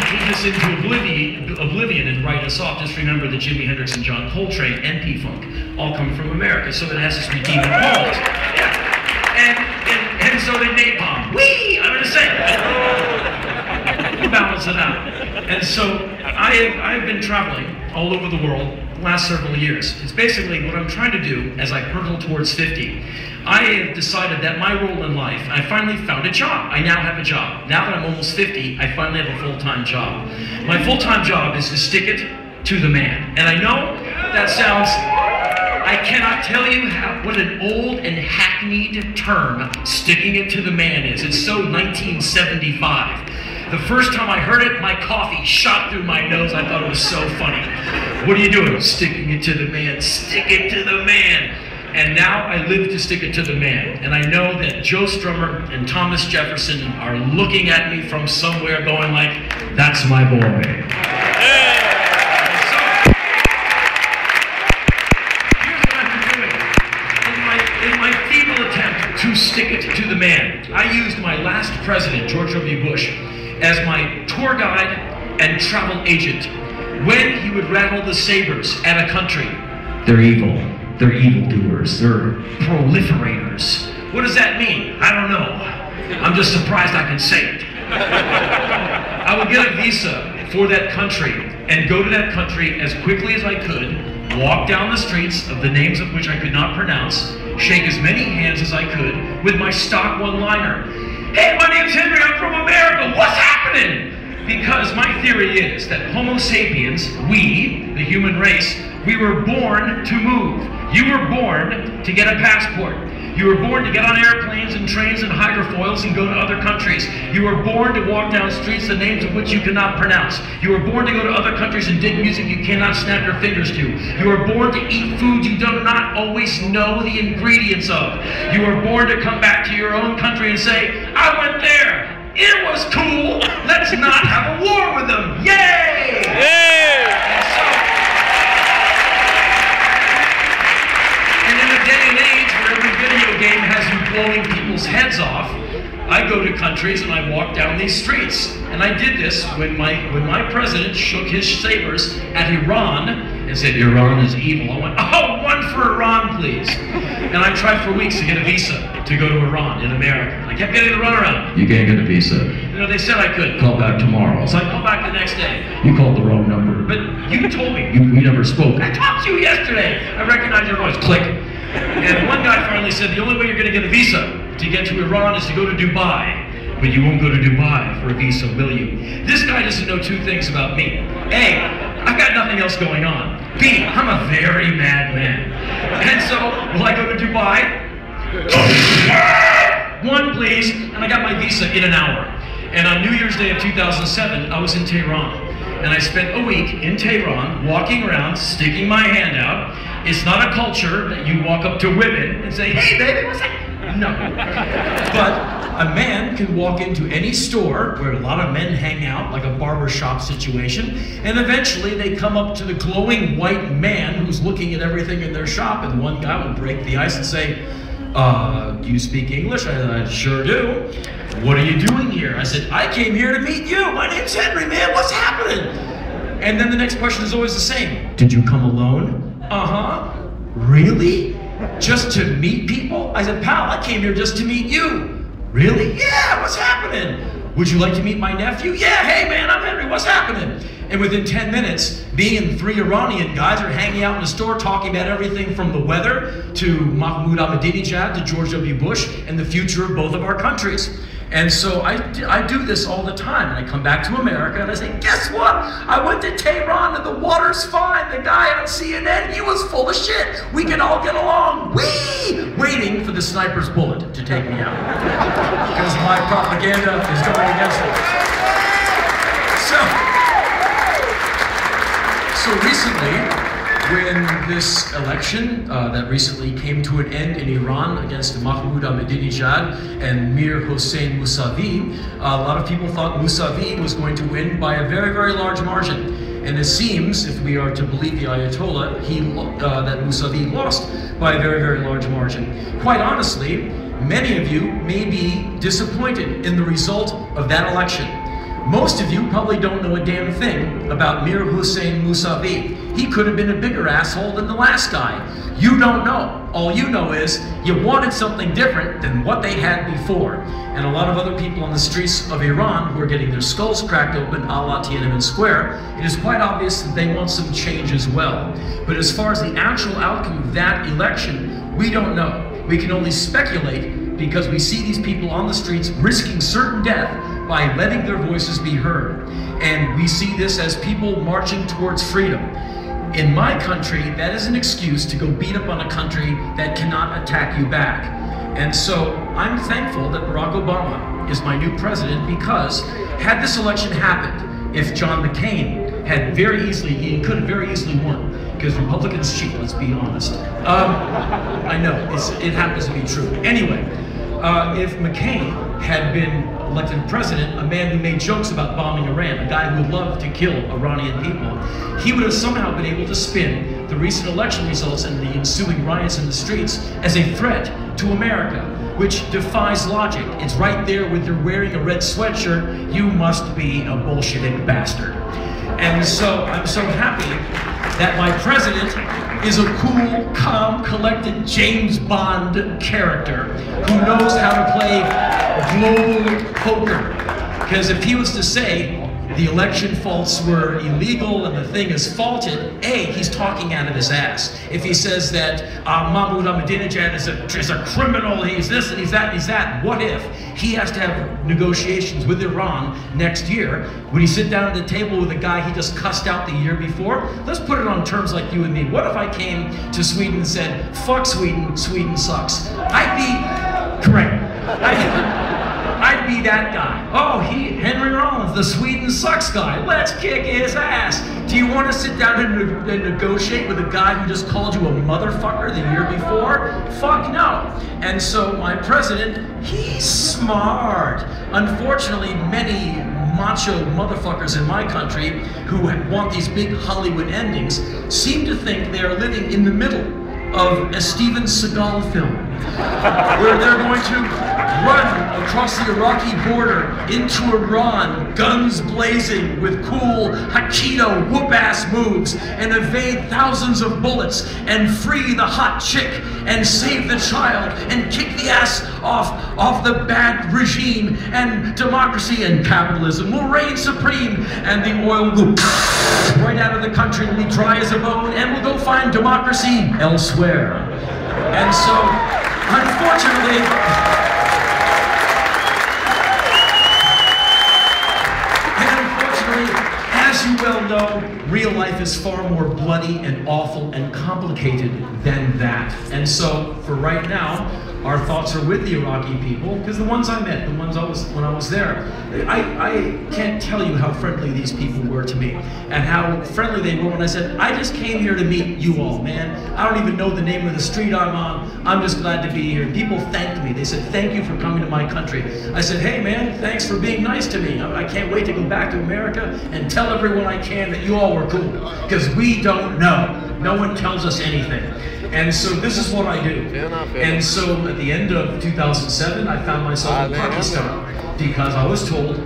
put this into oblivion and write us off, just remember that Jimi Hendrix and John Coltrane and P-Funk all come from America, so it has this redeeming quality. Yeah. And so they napalm. Whee! I'm gonna say balance it out. And so I've been traveling all over the world the last several years. It's basically what I'm trying to do as I hurtle towards 50. I have decided that my role in life, I finally found a job. I now have a job. Now that I'm almost 50, I finally have a full-time job. My full-time job is to stick it to the man. And I know that sounds, I cannot tell you what an old and hackneyed term sticking it to the man is. It's so 1975. The first time I heard it, my coffee shot through my nose. I thought it was so funny. What are you doing? Sticking it to the man. Stick it to the man. And now I live to stick it to the man. And I know that Joe Strummer and Thomas Jefferson are looking at me from somewhere going like, that's my boy. So, here's what I've been doing. In my feeble attempt to stick it to the man, I used my last president, George W. Bush, as my tour guide and travel agent. When he would rattle the sabers at a country, they're evil. They're evildoers. They're proliferators. What does that mean? I don't know. I'm just surprised I can say it. I would get a visa for that country and go to that country as quickly as I could, walk down the streets of the names of which I could not pronounce, shake as many hands as I could with my stock one-liner. Hey, my name's Henry, I'm from America, what's happening? Because my theory is that Homo sapiens, we, the human race, we were born to move. You were born to get a passport. You were born to get on airplanes and trains and hydrofoils and go to other countries. You were born to walk down streets, the names of which you cannot pronounce. You were born to go to other countries and dig music you cannot snap your fingers to. You were born to eat food you do not always know the ingredients of. You were born to come back to your own country and say, I went there. It was cool. Let's not have a war with them. Yay! Yay! And in a day and age where every video game has you blowing people's heads off, I go to countries and I walk down these streets. And I did this when my president shook his sabers at Iran and said, Iran is evil. I went, oh, one for Iran, please. And I tried for weeks to get a visa to go to Iran in America. I kept getting the runaround. You can't get a visa. You know, they said I could. Call back tomorrow. So I called back the next day. You called the wrong number. But you told me. We never spoke. I talked to you yesterday. I recognize your voice. Click. And one guy finally said, the only way you're going to get a visa to get to Iran is to go to Dubai. But you won't go to Dubai for a visa, will you? This guy doesn't know two things about me. A, I've got nothing else going on. B, I'm a very mad man. And so, will I go to Dubai? One, please. And I got my visa in an hour. And on New Year's Day of 2007, I was in Tehran. And I spent a week in Tehran, walking around, sticking my hand out. It's not a culture that you walk up to women and say, hey baby, what's that? No. But a man can walk into any store where a lot of men hang out, like a barbershop situation, and eventually they come up to the glowing white man who's looking at everything in their shop, and one guy will break the ice and say, do you speak English? I sure do. What are you doing here? I said, I came here to meet you. My name's Henry, man. What's happening? And then the next question is always the same. Did you come alone? Uh-huh. Really? Just to meet people? I said, pal, I came here just to meet you. Really? Yeah, what's happening? Would you like to meet my nephew? Yeah, hey man, I'm Henry, what's happening? And within 10 minutes, me and 3 Iranian guys are hanging out in the store talking about everything from the weather to Mahmoud Ahmadinejad to George W. Bush and the future of both of our countries. And so I do this all the time, and I come back to America and I say, guess what? I went to Tehran and the water's fine. The guy on CNN, he was full of shit. We can all get along. Whee! Waiting for the sniper's bullet to take me out. Because my propaganda is going against it. So recently, when this election that recently came to an end in Iran against Mahmoud Ahmadinejad and Mir Hossein Mousavi, a lot of people thought Mousavi was going to win by a very, very large margin. And it seems, if we are to believe the Ayatollah, that Mousavi lost by a very, very large margin. Quite honestly, many of you may be disappointed in the result of that election. Most of you probably don't know a damn thing about Mir Hussein Mousavi. He could have been a bigger asshole than the last guy. You don't know. All you know is you wanted something different than what they had before. And a lot of other people on the streets of Iran who are getting their skulls cracked open a la Tiananmen Square, it is quite obvious that they want some change as well. But as far as the actual outcome of that election, we don't know. We can only speculate because we see these people on the streets risking certain death by letting their voices be heard. And we see this as people marching towards freedom. In my country, that is an excuse to go beat up on a country that cannot attack you back. And so I'm thankful that Barack Obama is my new president, because had this election happened, if John McCain had he could have very easily won, because Republicans cheat, let's be honest. I know, it happens to be true. Anyway, if McCain had been elected president, a man who made jokes about bombing Iran, a guy who would love to kill Iranian people, he would have somehow been able to spin the recent election results and the ensuing riots in the streets as a threat to America, which defies logic. It's right there with you're wearing a red sweatshirt, you must be a Bolshevik bastard. And so I'm so happy that my president is a cool, calm, collected James Bond character who knows how to play global poker. Because if he was to say the election faults were illegal and the thing is faulted, A, he's talking out of his ass. If he says that Mahmoud Ahmadinejad is a criminal, he's this and he's that and he's that, what if he has to have negotiations with Iran next year? Would he sit down at the table with a guy he just cussed out the year before? Let's put it on terms like you and me. What if I came to Sweden and said, fuck Sweden, Sweden sucks? I'd be, correct. I'd be that guy. Oh, Henry Rollins, the Sweden sucks guy. Let's kick his ass. Do you want to sit down and negotiate with a guy who just called you a motherfucker the year before? Fuck no. And so my president, he's smart. Unfortunately, many macho motherfuckers in my country who want these big Hollywood endings seem to think they are living in the middle of a Steven Seagal film, where they're going to run across the Iraqi border into Iran, guns blazing with cool Aikido whoop-ass moves, and evade thousands of bullets, and free the hot chick, and save the child, and kick the ass off the bad regime, and democracy and capitalism will reign supreme, and the oil will go right out of the country and be dry as a bone, and we'll go find democracy elsewhere. And so, unfortunately, as you well know, real life is far more bloody and awful and complicated than that. And so, for right now, our thoughts are with the Iraqi people, because the ones I met, the ones when I was there, I can't tell you how friendly these people were to me, and how friendly they were when I said, I just came here to meet you all, man. I don't even know the name of the street I'm on. I'm just glad to be here. And people thanked me. They said, thank you for coming to my country. I said, hey man, thanks for being nice to me. I can't wait to go back to America and tell everyone I can that you all were cool, because we don't know. No one tells us anything. And so this is what I do. And so at the end of 2007, I found myself in Pakistan, because I was told